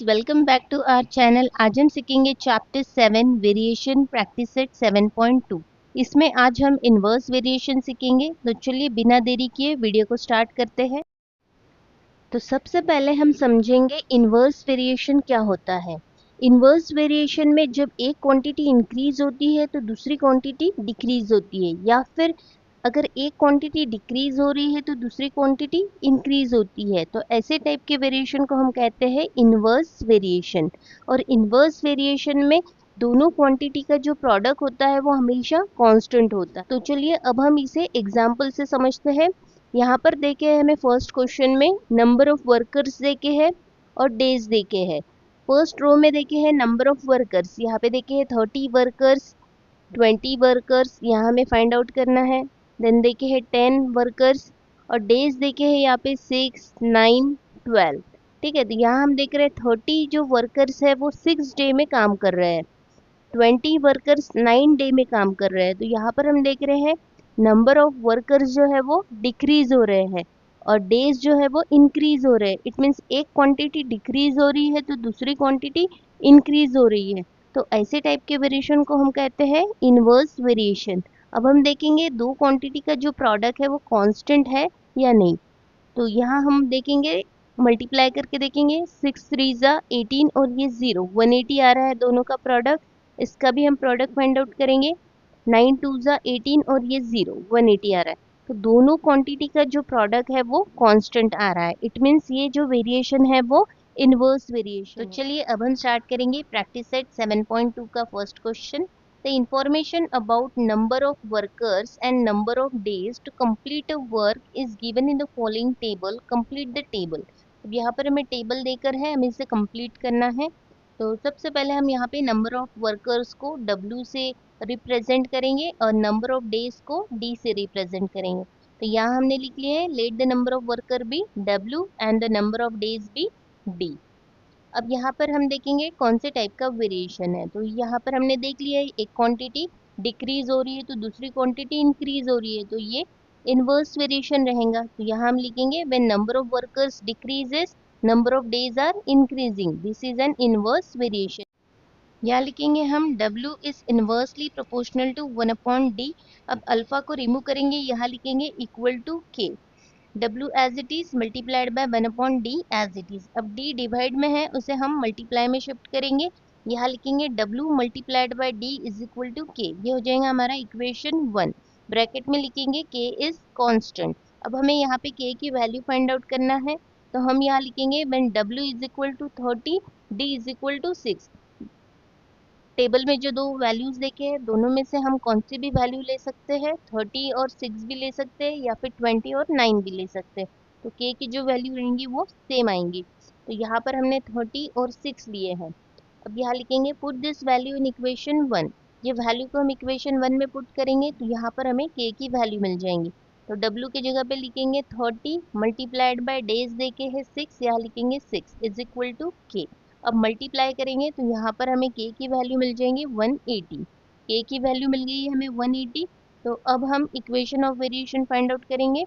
Welcome back to our channel. आज हम सीखेंगे चैप्टर 7 वेरिएशन प्रैक्टिस सेट 7.2। इसमें आज हम इनवर्स वेरिएशन सीखेंगे। तो चलिए बिना देरी किए वीडियो को स्टार्ट करते हैं। तो सबसे पहले हम समझेंगे इनवर्स वेरिएशन क्या होता है। इनवर्स वेरिएशन में जब एक क्वांटिटी इंक्रीज होती है तो दूसरी क्वांटिटी डिक्रीज होती है, या फिर अगर एक क्वांटिटी डिक्रीज हो रही है तो दूसरी क्वांटिटी इंक्रीज होती है। तो ऐसे टाइप के वेरिएशन को हम कहते हैं इनवर्स वेरिएशन। और इनवर्स वेरिएशन में दोनों क्वांटिटी का जो प्रोडक्ट होता है वो हमेशा कांस्टेंट होता है। तो चलिए अब हम इसे एग्जांपल से समझते हैं। यहाँ पर देखे है हमें फर्स्ट क्वेश्चन में नंबर ऑफ वर्कर्स देखे है और डेज देखे है। फर्स्ट रो में देखे है नंबर ऑफ वर्कर्स, यहाँ पे देखे है 30 वर्कर्स, 20 वर्कर्स, यहाँ हमें फाइंड आउट करना है। देन देखे है 10 वर्कर्स और डेज देखे हैं यहाँ पे 6, 9, 12। ठीक है, तो यहाँ हम देख रहे हैं 30 जो वर्कर्स है वो 6 डे में काम कर रहे हैं, 20 वर्कर्स 9 डे में काम कर रहे हैं। तो यहाँ पर हम देख रहे हैं नंबर ऑफ वर्कर्स जो है वो डिक्रीज हो रहे हैं और डेज जो है वो इंक्रीज हो रहे हैं। इट मीन्स एक क्वांटिटी डिक्रीज हो रही है तो दूसरी क्वांटिटी इंक्रीज हो रही है। तो ऐसे टाइप के वेरिएशन को हम कहते हैं इनवर्स वेरिएशन। अब हम देखेंगे दो क्वांटिटी का जो प्रोडक्ट है वो कांस्टेंट है या नहीं। तो यहाँ हम देखेंगे मल्टीप्लाई करके देखेंगे, 6 3 जा 18 और ये 0 180 आ रहा है दोनों का प्रोडक्ट। इसका भी हम प्रोडक्ट फाइंड आउट करेंगे, 9 2 जा 18 और ये 0 180 आ रहा है। तो दोनों क्वांटिटी का जो प्रोडक्ट है वो कांस्टेंट आ रहा है। इट मीन्स ये जो वेरिएशन है वो इनवर्स वेरिएशन। तो चलिए अब हम स्टार्ट करेंगे प्रैक्टिस सेट 7.2 का first question. The information about number of workers and number of days to complete a work is given in the following table. Complete the table. अब यहाँ पर हमें टेबल देकर है, हमें इसे कंप्लीट करना है। तो सबसे पहले हम यहाँ पे नंबर ऑफ वर्कर्स को W से रिप्रेजेंट करेंगे और नंबर ऑफ डेज को D से रिप्रेजेंट करेंगे। तो यहाँ हमने लिख लिया है let the number of worker be W and the number of days be D। अब यहाँ पर हम देखेंगे कौन से टाइप का वेरिएशन है। तो यहाँ पर हमने देख लिया है एक क्वांटिटी डिक्रीज हो रही है तो दूसरी क्वांटिटी इंक्रीज हो रही है, तो ये इनवर्स वेरिएशन रहेगा। तो यहाँ हम लिखेंगे when number of workers decreases number of days are increasing, this is an inverse variation. यहाँ लिखेंगे हम W is inversely proportional to 1/D। अब अल्फा को रिमूव करेंगे, यहाँ लिखेंगे equal to K। W as it is multiplied by 1/D as it is. अब D divide में है उसे हम मल्टीप्लाई में शिफ्ट करेंगे, यहाँ लिखेंगे W multiplied by D is equal to K। ये हो जाएगा हमारा इक्वेशन 1। ब्रैकेट में लिखेंगे K इज कांस्टेंट। अब हमें यहाँ पे K की वैल्यू फाइंड आउट करना है, तो हम यहाँ लिखेंगे when W is equal to 30 D is equal to 6। Table में जो दो वैल्यूज देखे हैं दोनों में से हम कौन सी भी वैल्यू ले सकते हैं, 30 और 6 भी ले सकते हैं या फिर 20 और 9 भी ले सकते हैं। तो के की जो वैल्यू रहेंगी वो सेम आएंगी। तो यहाँ पर हमने 30 और 6 लिए हैं। अब यहाँ लिखेंगे put this value in equation 1। ये वैल्यू को हम इक्वेशन 1 में पुट करेंगे तो यहाँ पर हमें के की वैल्यू मिल जाएंगी। तो W की जगह पे लिखेंगे 30 मल्टीप्लाइड बाय डेज देके है 6, यहाँ लिखेंगे 6 इज इक्वल टू K। अब मल्टीप्लाई करेंगे तो यहाँ पर हमें K की वैल्यू मिल जाएंगी 180। K की वैल्यू मिल गई है हमें 180। तो अब हम equation of variation find out करेंगे,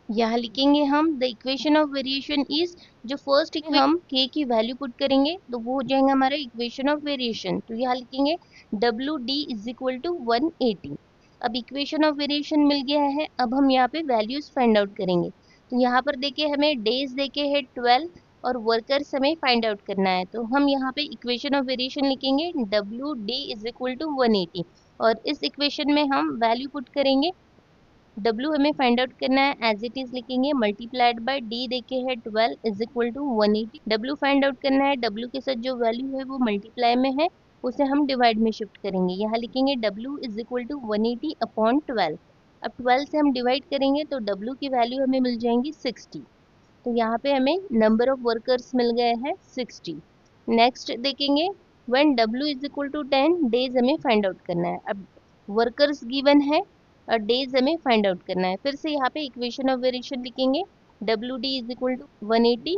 यहाँ लिखेंगे हम the equation of variation is, जो फर्स्ट हम K की वैल्यू पुट करेंगे तो वो हो जाएगा हमारा इक्वेशन ऑफ वेरिएशन। तो यहाँ लिखेंगे WD इज इक्वल टू 180। अब इक्वेशन ऑफ वेरिएशन मिल गया है, अब हम यहाँ पे वैल्यूज फाइंड आउट करेंगे। तो यहाँ पर देखिए हमें डेज देखे है 12 और वर्कर्स हमें फाइंड आउट करना है। तो हम यहाँ पे इक्वेशन ऑफ वेरिएशन लिखेंगे WD इज इक्वल टू 180 और इस इक्वेशन में हम वैल्यू पुट करेंगे। W हमें फाइंड आउट करना है, एज इट इज लिखेंगे मल्टीप्लाइड बाय D देखे है 12 is equal to 180। W find out करना है, W के साथ जो वैल्यू है वो मल्टीप्लाई में है उसे हम डिवाइड में शिफ्ट करेंगे, यहाँ लिखेंगे W is equal to 180 upon 12। अब 12 से हम डिवाइड करेंगे तो W की वैल्यू हमें मिल जाएंगी 60। तो यहाँ पे हमें नंबर ऑफ वर्कर्स मिल गए हैं 60। नेक्स्ट देखेंगे when W is equal to 10 days हमें फाइंड आउट करना है। अब वर्कर्स गिवन है और डेज हमें फाइंड आउट करना है। फिर से यहाँ पे इक्वेशन ऑफ वेरिएशन लिखेंगे WD इज इक्वल टू 180।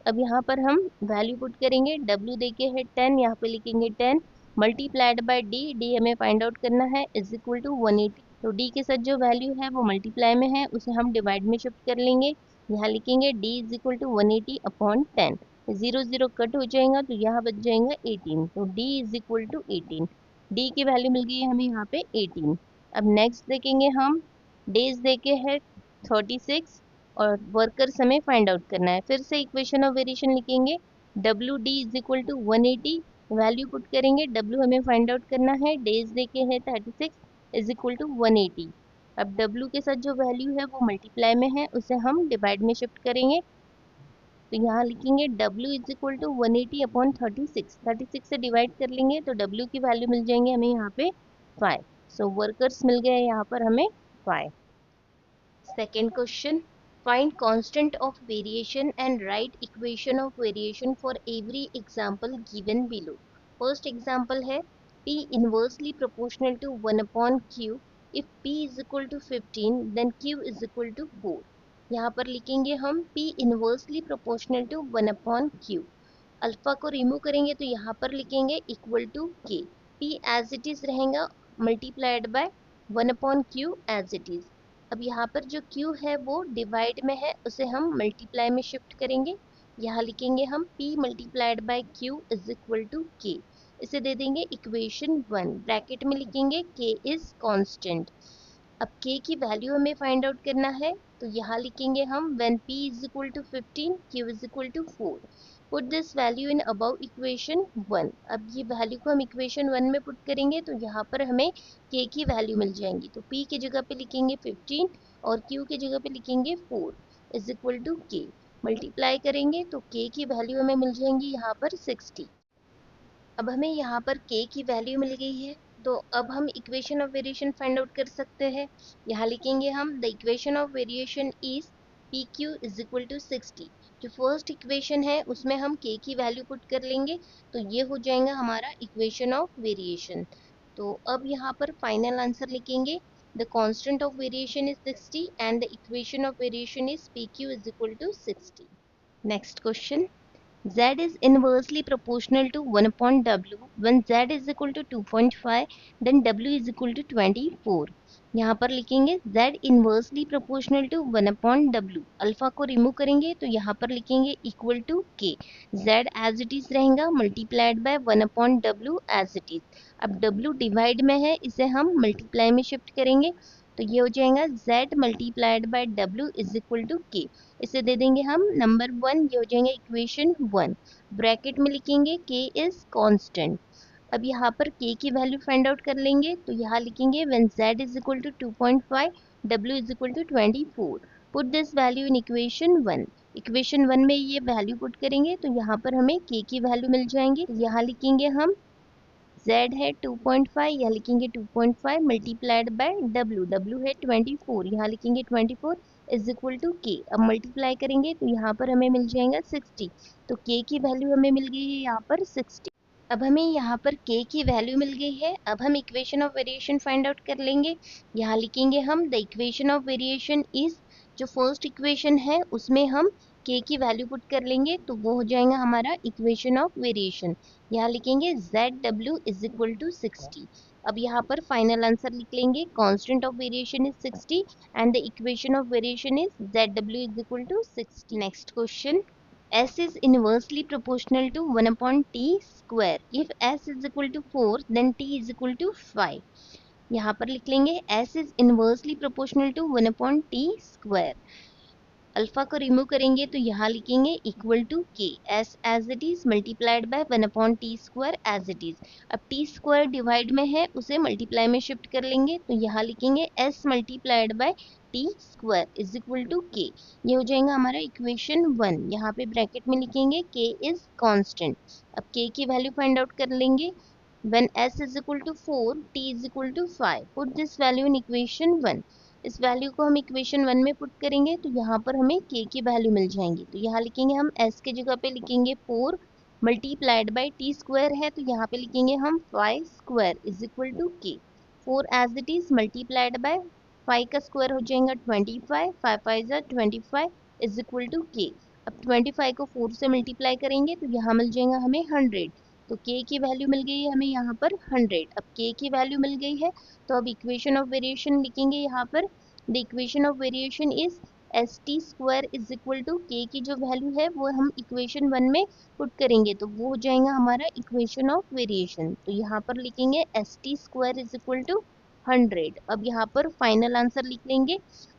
अब यहाँ पर हम वैल्यू पुट करेंगे, W देके है 10, यहाँ पे लिखेंगे 10 मल्टीप्लाइड बाय D हमें फाइंड आउट करना है इज इक्वल टू 180। तो D के साथ जो वैल्यू है वो मल्टीप्लाई में है उसे हम डिवाइड में शिफ्ट कर लेंगे, यहाँ लिखेंगे D is equal to 180 upon 10। Zero zero cut हो जाएगा तो यहाँ बच जाएगा 18, तो d is equal to 18। d की वैल्यू मिल गई है हमें यहाँ पे 18। अब नेक्स्ट देखेंगे हम, डेज देखे हैं 36 और वर्कर्स हमें फाइंड आउट करना है। फिर से इक्वेशन ऑफ वेरिएशन लिखेंगे, W D is equal to 180, value put करेंगे, डब्ल्यू हमें फाइंड आउट करना है, डेज देखे हैं 36 इज इक्वल टू 180। अब डब्ल्यू के साथ जो वैल्यू है वो मल्टीप्लाई में है, उसे हम डिवाइड में शिफ्ट करेंगे, तो यहाँ लिखेंगे W is equal to 180 upon 36, 36 से डिवाइड कर लेंगे तो W की वैल्यू मिल जाएंगे हमें यहाँ पे 5। सो वर्कर्स मिल गए यहाँ पर हमें 5। Second question, find constant of variation and write equation of variation for every example given below. First example है P inversely proportional to 1 upon Q, if P is equal to 15 then Q is equal to 4। यहाँ पर लिखेंगे हम P inversely proportional to 1 upon Q, alpha को remove करेंगे तो यहाँ पर लिखेंगे equal to K, P as it is रहेगा multiplied by 1 upon Q as it is. अब यहाँ पर जो Q है वो डिवाइड में है, उसे हम मल्टीप्लाई में शिफ्ट करेंगे, यहाँ लिखेंगे हम P multiplied by Q is equal to K, इसे दे देंगे इक्वेशन 1, ब्रैकेट में लिखेंगे K इज कांस्टेंट। अब K की वैल्यू हमें फाइंड आउट करना है, तो यहाँ लिखेंगे हम when P is equal to 15 Q is equal to 4, put this value in above equation 1। अब ये वैल्यू को हम इक्वेशन 1 में पुट करेंगे तो यहाँ पर हमें K की वैल्यू मिल जाएंगी, तो P की जगह पे लिखेंगे 15 और Q की जगह पे लिखेंगे 4 is equal to K, multiply करेंगे तो K की वैल्यू हमें मिल जाएंगी यहाँ पर 60। अब हमें यहाँ पर K की वैल्यू मिल गई है, तो अब हम equation of variation find out कर सकते हैं। यहाँ लिखेंगे हम the equation of variation is P Q is equal to 60। जो फर्स्ट इक्वेशन है उसमें हम K की वैल्यू पुट कर लेंगे, तो ये हो जाएगा हमारा इक्वेशन ऑफ वेरिएशन। तो अब यहाँ पर फाइनल आंसर लिखेंगे, the constant of variation is 60 and the equation of variation is P Q is equal to 60। Next question, Z is inversely proportional to 1 upon W when Z is equal to 2.5 then W is equal to 24। यहाँ पर लिखेंगे Z inversely proportional to 1 upon W, alpha को remove करेंगे तो यहाँ पर लिखेंगे equal to K, Z as it is रहेगा multiplied by 1 upon W as it is. अब W डिवाइड में है, इसे हम मल्टीप्लाई में शिफ्ट करेंगे, तो ये हो जाएगा Z multiplied by W is equal to K, इसे दे देंगे हम नंबर 1, ये हो जाएंगे इक्वेशन 1, ब्रैकेट में लिखेंगे K इज कांस्टेंट। अब यहाँ पर K की वैल्यू फाइंड आउट कर लेंगे, तो यहाँ लिखेंगे when Z is equal to 2.5 W is equal to 24, put this value in equation 1। Equation 1 में ये वैल्यू पुट करेंगे तो यहाँ पर हमें K की वैल्यू मिल जाएंगी, यहाँ लिखेंगे हम Z है 2.5, यहाँ लिखेंगे 2.5 मल्टीप्लाइड बाय W है 24, यहाँ लिखेंगे 24 इज इक्वल टू K। अब मल्टीप्लाई करेंगे तो यहाँ पर हमें मिल जाएगा 60, तो K की वैल्यू हमें मिल गई है यहाँ पर 60। अब हमें यहाँ पर K की वैल्यू मिल गई है, अब हम equation of variation find out कर लेंगे। यहाँ लिखेंगे हम the equation of variation is, जो फर्स्ट इक्वेशन है उसमें हम K की वैल्यू पुट कर लेंगे तो वो हो जाएगा हमारा इक्वेशन ऑफ वेरिएशन। यहाँ लिखेंगे ZW इज इक्वल टू 60। अब यहाँ पर फाइनल आंसर लिख लेंगे, constant of variation is 60 and the equation of variation is ZW is equal to 60। Next question, S is inversely proportional to 1 upon t square. If S is equal to 4, then t is equal to 5। यहाँ पर लिख लेंगे S is inversely proportional to 1 upon t square। Alpha को remove करेंगे तो यहाँ लिखेंगे equal to K, S as it is multiplied by 1 upon T square as it is. अब टी स्क्वायर डिवाइड में है, उसे मल्टीप्लाई में शिफ्ट कर लेंगे, तो यहाँ लिखेंगे S multiplied by T square is equal to K, ये हो जाएगा हमारा इक्वेशन 1। यहाँ पे ब्रैकेट में लिखेंगे K इज कांस्टेंट। अब K की वैल्यू फाइंड आउट कर लेंगे, when S is equal to 4, T is equal to 5, put this value in equation 1। इस वैल्यू को हम इक्वेशन 1 में पुट करेंगे तो यहाँ पर हमें K की वैल्यू मिल जाएंगी, तो यहाँ लिखेंगे हम S की जगह पे लिखेंगे 4 मल्टीप्लाइड बाय टी स्क्वायर है, तो यहाँ पे लिखेंगे हम 5 square is equal to K, 4 as it is multiplied by 5 का स्क्वायर हो जाएगा 25, 5 5 25 इज इक्वल टू K। अब 25 को 4 से मल्टीप्लाई करेंगे तो यहाँ मिल जाएगा हमें 100, तो K की वैल्यू मिल गई है हमें यहाँ पर 100। अब K की वैल्यू मिल गई है तो अब इक्वेशन ऑफ वेरिएशन लिखेंगे यहाँ पर, the equation of variation is S T square is equal to K की जो वैल्यू है वो हम इक्वेशन 1 में पुट करेंगे तो वो हो जाएगा हमारा इक्वेशन ऑफ वेरिएशन। तो यहाँ पर लिखेंगे S T square is equal to 100। अब यहाँ पर फाइनल आंसर लिख लेंगे।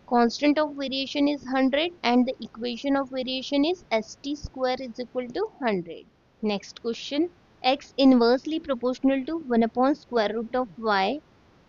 Constant of variation is 100 and the equation of variation is S T square is equal to 100। Next question, x inversely proportional to 1 upon square root of y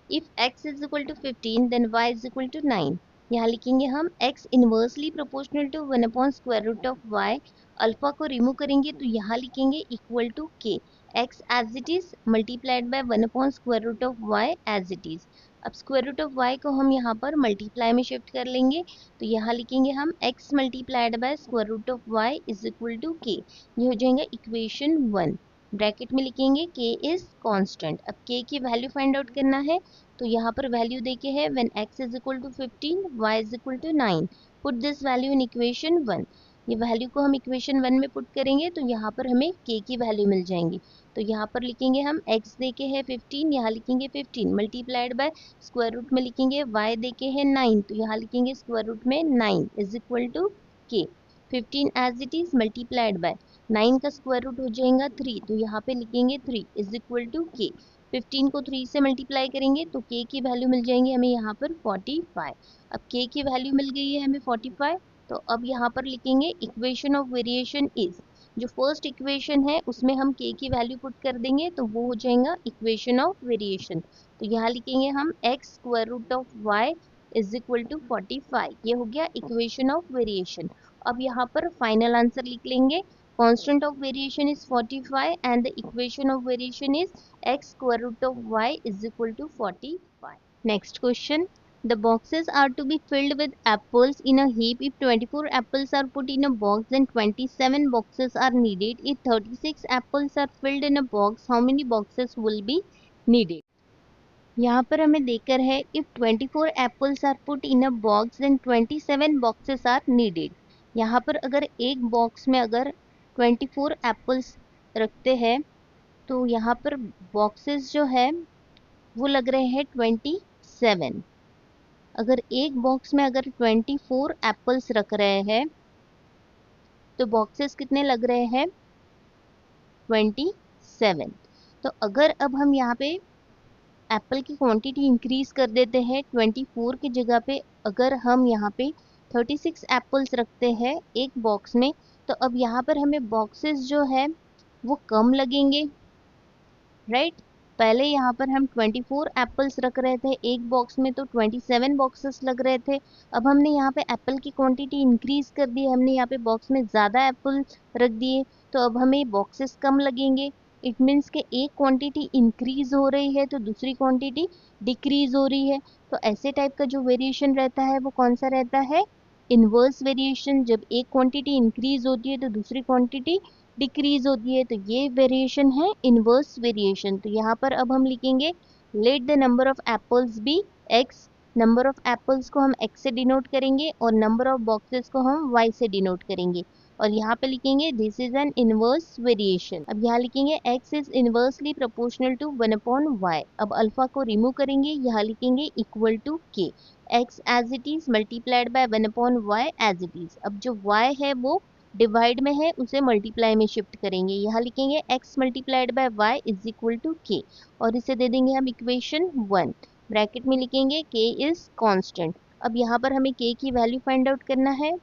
if x is equal to 15 then y is equal to 9। यहाँ लिखेंगे हम x inversely proportional to 1 upon square root of y। Alpha को remove करेंगे तो यहाँ लिखेंगे equal to k, x as it is multiplied by 1 upon square root of y as it is. अब square root of y को हम यहाँ पर मल्टीप्लाई में शिफ्ट कर लेंगे तो यहाँ लिखेंगे हम x multiplied by square root of y is equal to k। ये हो जाएगा इक्वेशन 1। ब्रैकेट में लिखेंगे k इज कांस्टेंट। अब k की वैल्यू फाइंड आउट करना है तो यहाँ पर वैल्यू देके है when x is equal to 15 y is equal to 9। Put this value in equation 1। ये वैल्यू को हम इक्वेशन 1 में पुट करेंगे तो यहाँ पर हमें k की वैल्यू मिल जाएंगी। तो यहाँ पर लिखेंगे हम x देके है 15, यहाँ लिखेंगे 15 मल्टीप्लाइड बाय स्क्वायर रूट में लिखेंगे y देके है 9 तो यहाँ लिखेंगे स्क्वायर रूट में 9 is equal to k। 15 as it is multiplied by 9 का स्क्वायर रूट हो जाएगा 3 तो यहाँ पे लिखेंगे 3 इज इक्वल टू k। 15 को 3 से मल्टीप्लाई करेंगे तो k की वैल्यू मिल जाएंगी हमें यहाँ पर 45। अब k की वैल्यू मिल गई है हमें 45 तो अब यहाँ पर लिखेंगे इक्वेशन ऑफ वेरिएशन इज, जो फर्स्ट इक्वेशन है उसमें हम k की वैल्यू पुट कर देंगे तो वो हो जाएगा इक्वेशन ऑफ वेरिएशन। तो यहाँ लिखेंगे हम x square root of y is equal to 45। ये हो गया इक्वेशन ऑफ वेरिएशन। अब यहाँ पर फाइनल आंसर लिख लेंगे। Constant of variation is 45 and the equation of variation is x square root of y is equal to 45. Next question. The boxes are to be filled with apples in a heap. If 24 apples are put in a box, then 27 boxes are needed. If 36 apples are filled in a box, how many boxes will be needed? यहाँ पर हमें देकर है if 24 apples are put in a box then 27 boxes are needed। यहाँ पर अगर एक box में अगर 24 एप्पल्स रखते हैं तो यहाँ पर बॉक्सेस जो है वो लग रहे हैं 27। अगर एक बॉक्स में अगर 24 एप्पल्स रख रहे हैं तो बॉक्सेस कितने लग रहे हैं 27। तो अगर अब हम यहाँ पे एप्पल की क्वांटिटी इंक्रीज कर देते हैं 24 की जगह पे अगर हम यहाँ पे 36 एप्पल्स रखते हैं एक बॉक्स में तो अब यहाँ पर हमें बॉक्सेस जो है वो कम लगेंगे, राइट। पहले यहाँ पर हम 24 एप्पल्स रख रहे थे एक बॉक्स में तो 27 बॉक्सेस लग रहे थे। अब हमने यहाँ पे एप्पल की क्वांटिटी इंक्रीज कर दी, हमने यहाँ पे बॉक्स में ज़्यादा एप्पल रख दिए तो अब हमें बॉक्सेस कम लगेंगे। इट मीन्स के एक क्वांटिटी इंक्रीज हो रही है तो दूसरी क्वांटिटी डिक्रीज हो रही है। तो ऐसे टाइप का जो वेरिएशन रहता है वो कौन सा रहता है, इनवर्स वेरिएशन। जब एक क्वांटिटी इंक्रीज होती है तो दूसरी क्वांटिटी डिक्रीज होती है तो ये वेरिएशन है इनवर्स वेरिएशन। तो यहाँ पर अब हम लिखेंगे let the number of apples be x। Number of apples को हम x से डिनोट करेंगे और नंबर ऑफ बॉक्सेस को हम y से डिनोट करेंगे और यहाँ पे लिखेंगे this is an inverse variation. अब यहाँ लिखेंगे x is inversely proportional to 1 upon y। अब अल्फा को रिमूव करेंगे, यहाँ लिखेंगे equal to k, x as it is multiplied by 1 upon y as it is. अब जो y है वो डिवाइड में है उसे मल्टीप्लाई में शिफ्ट करेंगे, यहाँ लिखेंगे x multiplied by y is equal to k और इसे दे देंगे हम इक्वेशन 1। ब्रैकेट में लिखेंगे k इज कांस्टेंट। अब यहाँ पर हमें k की वैल्यू फाइंड आउट करना है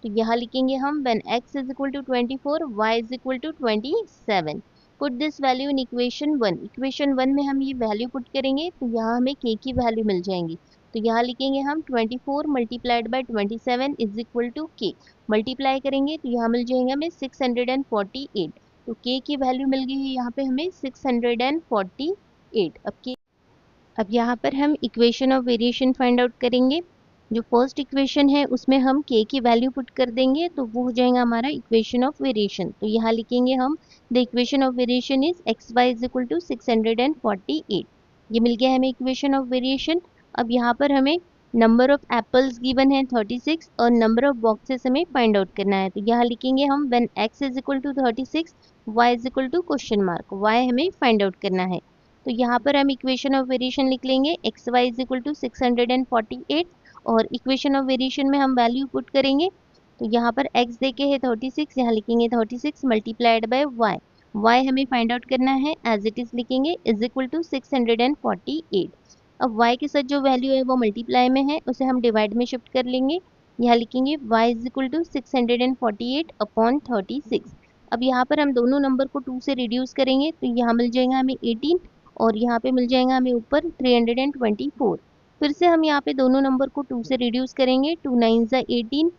तो यहाँ लिखेंगे हम when x is equal to 24 y is equal to 27। Put this value in equation 1। Equation 1 में हम ये वैल्यू पुट करेंगे तो यहाँ हमें k की वैल्यू मिल जाएंगी। तो यहाँ लिखेंगे हम 24 multiplied by 27 is equal to k। Multiply करेंगे तो यहाँ मिल जाएंगे हमें 648। तो k की वैल्यू मिल गई है यहाँ पे हमें 648। अब यहाँ पर हम equation of variation find out करेंगे। जो फर्स्ट इक्वेशन है उसमें हम k की वैल्यू पुट कर देंगे तो वो हो जाएगा हमारा इक्वेशन ऑफ वेरिएशन। तो यहाँ लिखेंगे हम the equation of variation is X Y is equal to 648। ये मिल गया हमें इक्वेशन ऑफ वेरिएशन। अब यहाँ पर हमें नंबर ऑफ एप्पल्स गिवन है 36 और नंबर ऑफ बॉक्सेस हमें फाइंड आउट करना है। तो यहाँ लिखेंगे हम when x is equal to 36 y is equal to question mark, y हमें फाइंड आउट करना है। तो यहाँ पर हम इक्वेशन ऑफ वेरिएशन लिख लेंगे x Y is equal to 648 और इक्वेशन ऑफ वेरिएशन में हम वैल्यू पुट करेंगे। तो यहाँ पर x देके है 36, यहाँ लिखेंगे 36 मल्टीप्लाइड बाय y हमें फाइंड आउट करना है, एज इट इज लिखेंगे इज इक्वल टू 648। अब y के साथ जो वैल्यू है वो मल्टीप्लाई में है, उसे हम डिवाइड में शिफ्ट कर लेंगे। यहाँ लिखेंगे y is equal to 648 upon 36। अब यहाँ पर हम दोनों नंबर को 2 से रिड्यूस करेंगे, तो यहाँ मिल जाएगा हमें 18 और यहाँ पे मिल जाएगा हमें ऊपर 324। फिर से हम यहाँ पे दोनों नंबर को 2 से रिड्यूस करेंगे, 2 9 ज़ा 18,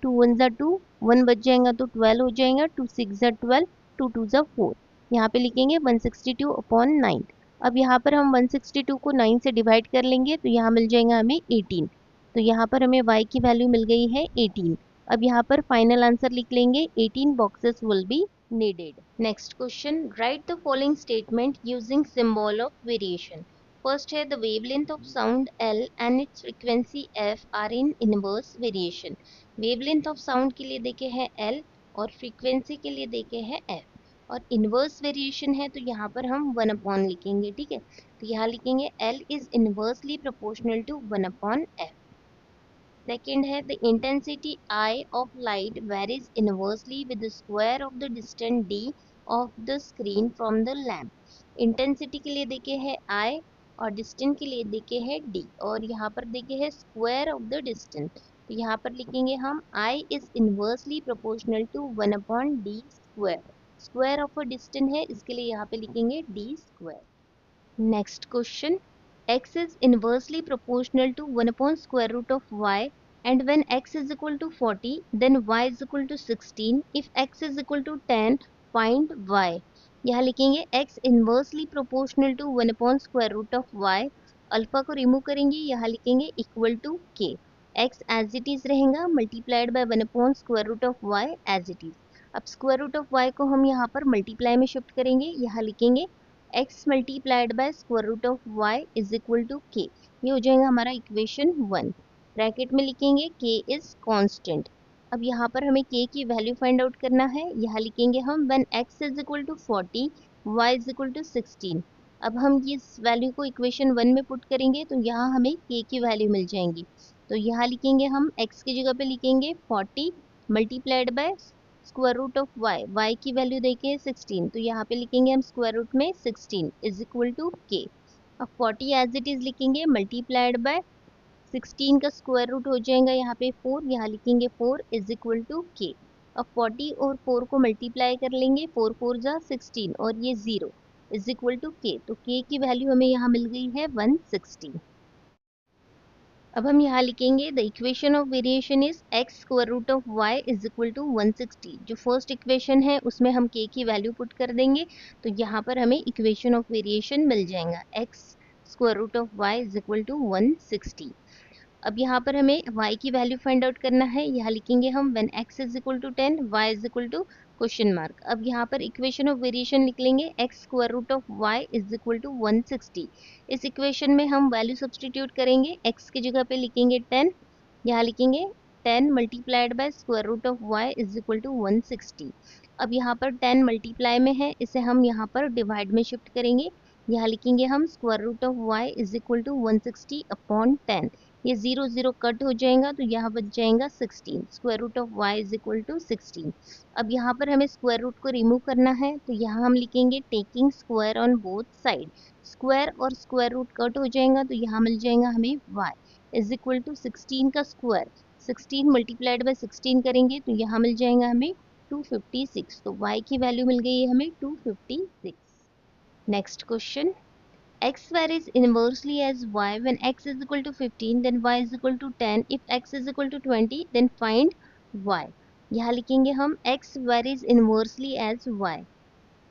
2 1 ज़ा 2, 1 बच जाएगा तो 12 हो जाएगा, 2 6 ज़ा 12, 2 2 ज़ा 4। यहाँ पे लिखेंगे 162 अपॉन 9। अब यहाँ पर हम 162 को 9 से डिवाइड कर लेंगे, तो यहाँ मिल जाएगा हमें 18। तो यहाँ पर हमें y की वैल्यू मिल गई है 18। अब यहाँ पर फाइनल आंसर लिख लेंगे, 18 boxes will be needed. Next question, write the following statement using symbol of variation. First है, the wavelength of sound L and its frequency f are in inverse variation. Wavelength of sound के लिए देखे है L और frequency के लिए देखे है f, और inverse variation है तो यहाँ पर हम 1 upon लिखेंगे, ठीक है। तो यहाँ लिखेंगे L is inversely proportional to 1 upon f. Second है, the intensity I of light varies inversely with the square of the distance d of the screen from the lamp. Intensity के लिए देखे है I और distance के लिए देखे है d, और यहाँ पर देखे है square of the distance, तो यहाँ पर लिखेंगे हम I is inversely proportional to 1 upon d square. Square of a distance है, इसके लिए यहाँ पे लिखेंगे d square. Next question, x is inversely proportional to 1 upon square root of y, and when x is equal to 40 then y is equal to 16. If x is equal to 10 find y. यहाँ लिखेंगे x inversely proportional to 1 upon square root of y, alpha को remove करेंगे, यहाँ लिखेंगे equal to k, x as it is रहेगा multiplied by 1 upon square root of y as it is. अब square root of y को हम यहाँ पर मल्टीप्लाई में शिफ्ट करेंगे, यहाँ लिखेंगे x multiplied by square root of y is equal to k। ये हो जाएगा हमारा इक्वेशन 1। ब्रैकेट में लिखेंगे k इज कांस्टेंट। अब यहाँ पर हमें k की वैल्यू फाइंड आउट करना है, यहाँ लिखेंगे हम when x is equal to 40 y is equal to 16। अब हम इस वैल्यू को इक्वेशन 1 में पुट करेंगे तो यहाँ हमें k की वैल्यू मिल जाएंगी। तो यहाँ लिखेंगे हम x की जगह पे लिखेंगे 40 multiplied by square root of y की वैल्यू देके 16, तो यहाँ पे लिखेंगे हम स्क्वायर रूट में 16 इज इक्वल टू k। अब 40 एज इट इज लिखेंगे मल्टीप्लाइड बाय 16 का स्क्वायर रूट हो जाएगा यहाँ पे 4, यहाँ लिखेंगे 4 इज इक्वल टू k। अब 40 और 4 को मल्टीप्लाई कर लेंगे, 4 4 जा 16 और ये 0 इज इक्वल टू k, तो k की वैल्यू हमें यहाँ मिल गई है 160। अब हम यहाँ लिखेंगे the equation of variation is x square root of y is equal to 160। जो फर्स्ट इक्वेशन है उसमें हम k की वैल्यू पुट कर देंगे, तो यहाँ पर हमें इक्वेशन ऑफ वेरिएशन मिल जाएगा x square root of y is equal to 160। अब यहाँ पर हमें y की वैल्यू फाइंड आउट करना है, यहाँ लिखेंगे हम when x is equal to 10 y is equal to question mark. अब यहाँ पर इक्वेशन ऑफ वेरिएशन लिख लेंगे x square root of y is equal to 160। इस इक्वेशन में हम वैल्यू सब्सटीट्यूट करेंगे, x की जगह पे लिखेंगे 10, यहाँ लिखेंगे 10 multiplied by square root of y is equal to 160। अब यहाँ पर 10 मल्टीप्लाई में है, इसे हम यहाँ पर डिवाइड में शिफ्ट करेंगे, यहाँ लिखेंगे हम square root of y is equal to 160 upon 10। ये 0 0 कट हो जाएगा तो यहाँ बच जाएगा 16, square root of y is equal to 16। अब यहाँ पर हमें स्क्वायर रूट को रिमूव करना है, तो यहाँ हम लिखेंगे taking square on both side. Square और स्क्वायर रूट कट हो जाएगा तो यहाँ मिल जाएगा हमें y इज इक्वल टू 16 का स्क्वायर, 16 मल्टीप्लाइड बाय 16 करेंगे तो यहाँ मिल जाएगा हमें 256। तो y की वैल्यू मिल गई है हमें 256। Next question, x varies inversely as y when x is equal to 15 then y is equal to 10, if x is equal to 20 then find y। यहाँ लिखेंगे हम x varies inversely as y,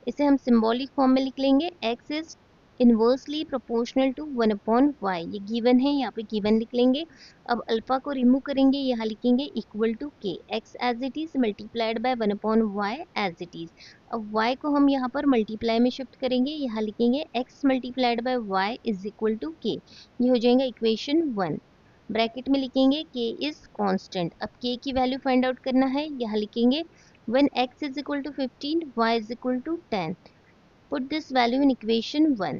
इसे हम symbolic form में लिख लेंगे, x is inversely proportional to 1 upon y, ये given है, यहाँ पे गिवन लिख लेंगे। अब अल्फा को रिमूव करेंगे, यहाँ लिखेंगे equal to k, x as it is multiplied by 1 upon y as it is. अब y को हम यहाँ पर मल्टीप्लाई में शिफ्ट करेंगे, यहाँ लिखेंगे x multiplied by y is equal to k। ये हो जाएगा इक्वेशन 1। ब्रैकेट में लिखेंगे k इज कांस्टेंट। अब k की वैल्यू फाइंड आउट करना है, यहाँ लिखेंगे when x is equal to 15 y is equal to 10, put this value in equation 1।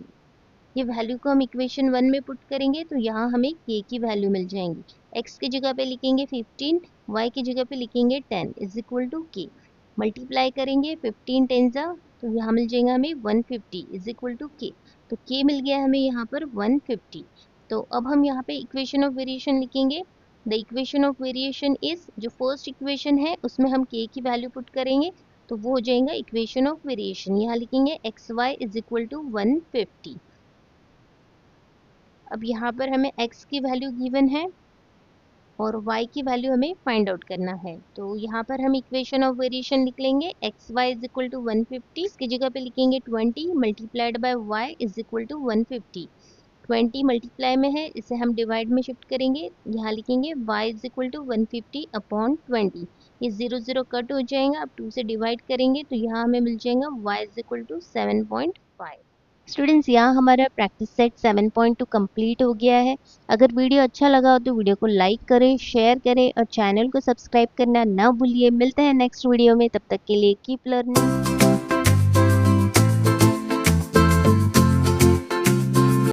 ये वैल्यू को हम इक्वेशन 1 में पुट करेंगे तो यहाँ हमें k की वैल्यू मिल जाएंगी। x की जगह पे लिखेंगे 15, y की जगह पे लिखेंगे 10 is equal to k। Multiply करेंगे 15 10 जा तो यहाँ मिल जाएगा हमें 150 इज इक्वल टू k। तो k मिल गया हमें यहाँ पर 150। तो अब हम यहाँ पे इक्वेशन ऑफ वेरिएशन लिखेंगे। The equation of variation is, जो फर्स्ट इक्वेशन है उसमें हम k की वैल्यू पुट करेंगे तो वो हो जाएगा इक्वेशन ऑफ वेरिएशन। यहाँ लिखेंगे x Y is equal to 150। अब यहाँ पर हमें x की वैल्यू गिवन है और y की वैल्यू हमें फाइंड आउट करना है। तो यहाँ पर हम इक्वेशन ऑफ वेरिएशन लिख लेंगे x Y is equal to 150, इसकी जगह पे लिखेंगे 20 multiplied by y is equal to 150। 20 multiply में है, इसे हम डिवाइड में शिफ्ट करेंगे। यहाँ लिखेंगे y is equal to 150 upon 20। ये 0 0 कट हो जाएगा। अब 2 से डिवाइड करेंगे तो यहाँ हमें मिल जाएगा y is equal to 7.5। Students, यहाँ हमारा प्रैक्टिस सेट 7.2 कंप्लीट हो गया है। अगर वीडियो अच्छा लगा हो तो वीडियो को लाइक करें, शेयर करें और चैनल को सब्सक्राइब करना ना भूलिए। मिलते हैं नेक्स्ट वीडियो में, तब तक के लिए कीप लर्निंग।